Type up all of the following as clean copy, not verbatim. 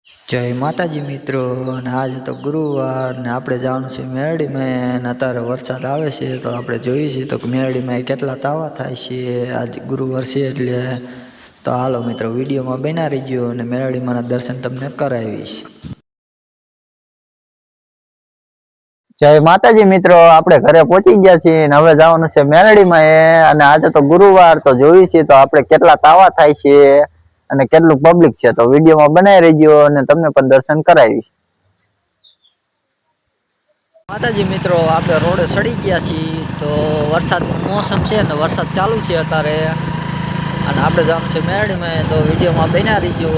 જય માતાજી મિત્રો, અને આજે તો ગુરુવાર ને આપણે જવાનું છે મેરડીમાં. અત્યારે વરસાદ આવે છે તો આપણે જોઈએ છીએ તો મેરડીમાં કેટલા તાવા થાય છે. આજ ગુરુવાર છે એટલે તો હાલો મિત્રો વિડીયોમાં બના રહીજો અને મેરડીમાંના દર્શન તમને કરાવીશ. જય માતાજી મિત્રો, આપણે ઘરે પહોંચી ગયા છીએ અને હવે જવાનું છે મેરડીમાં. અને આજે તો ગુરુવાર તો જોઈએ છીએ તો આપણે કેટલા તાવા થાય છે અને કેટલું પબ્લિક છે તો વિડીયોમાં બનાવી રહીજો અને તમને પણ દર્શન કરાવીશ. માતાજી મિત્રો, આપણે રોડે સડી ગયા છીએ તો વરસાદનું મોસમ છે ને વરસાદ ચાલુ છે અત્યારે, અને આપણે જવાનું છે મેરડીમાં તો વિડીયોમાં બના રહીજો.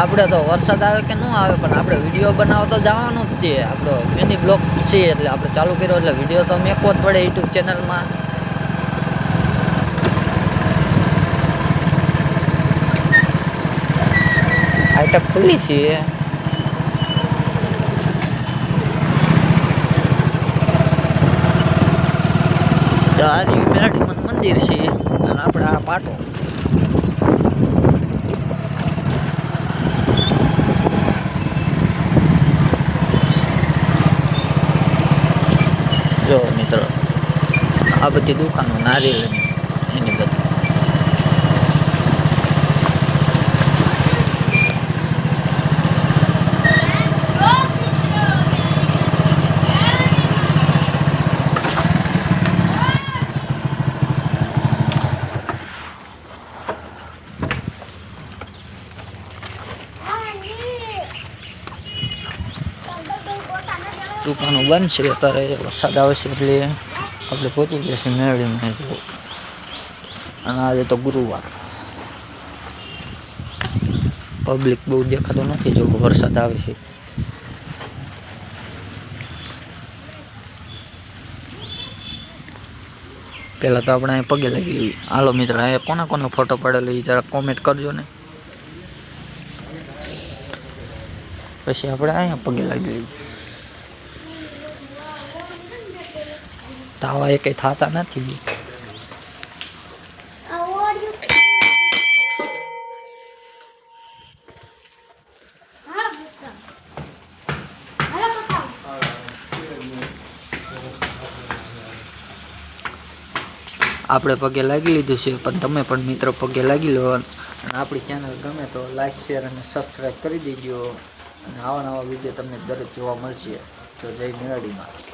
આપણે તો વરસાદ આવે કે ન આવે પણ આપણે વિડીયો બનાવવા તો જવાનું જ છે. આપણો મિની બ્લોગ છે એટલે આપણે ચાલુ કર્યો એટલે વિડીયો તો મેકવો જ પડે યુટ્યુબ ચેનલમાં. આઈટક ખુલ્લી છે. આ મેરડીમાં મંદિર છે અને આપણે આ પાટો જો મિત્રો, આ બધી દુકાનો નારિયેળની એની બધી. દુકાનો બંધ છે અત્યારે, વરસાદ આવે છે એટલે આપણે પહોંચી ગયા છીએ મેરડીમાં. જો અને આજે તો ગુરુવાર, પબ્લિક બહુ દેખાતો નથી જો વરસાદ આવે છે. પહેલાં તો આપણે અહીં પગે લાગી લેવી. હાલો મિત્ર, અહીંયા કોને કોને ફોટો પાડેલો એ જરા કોમેન્ટ કરજો ને, પછી આપણે અહીંયા પગે લાગી લેવી. તાવા એ કંઈ થતા નથી. આપણે પગે લાગી લીધું છે, પણ તમે પણ મિત્રો પગે લાગી લો અને આપણી ચેનલ ગમે તો લાઈક, શેર અને સબસ્ક્રાઈબ કરી દેજો. અને આવા નવા વિડીયો તમને દરરોજ જોવા મળશે. તો જય મેરડીમાં.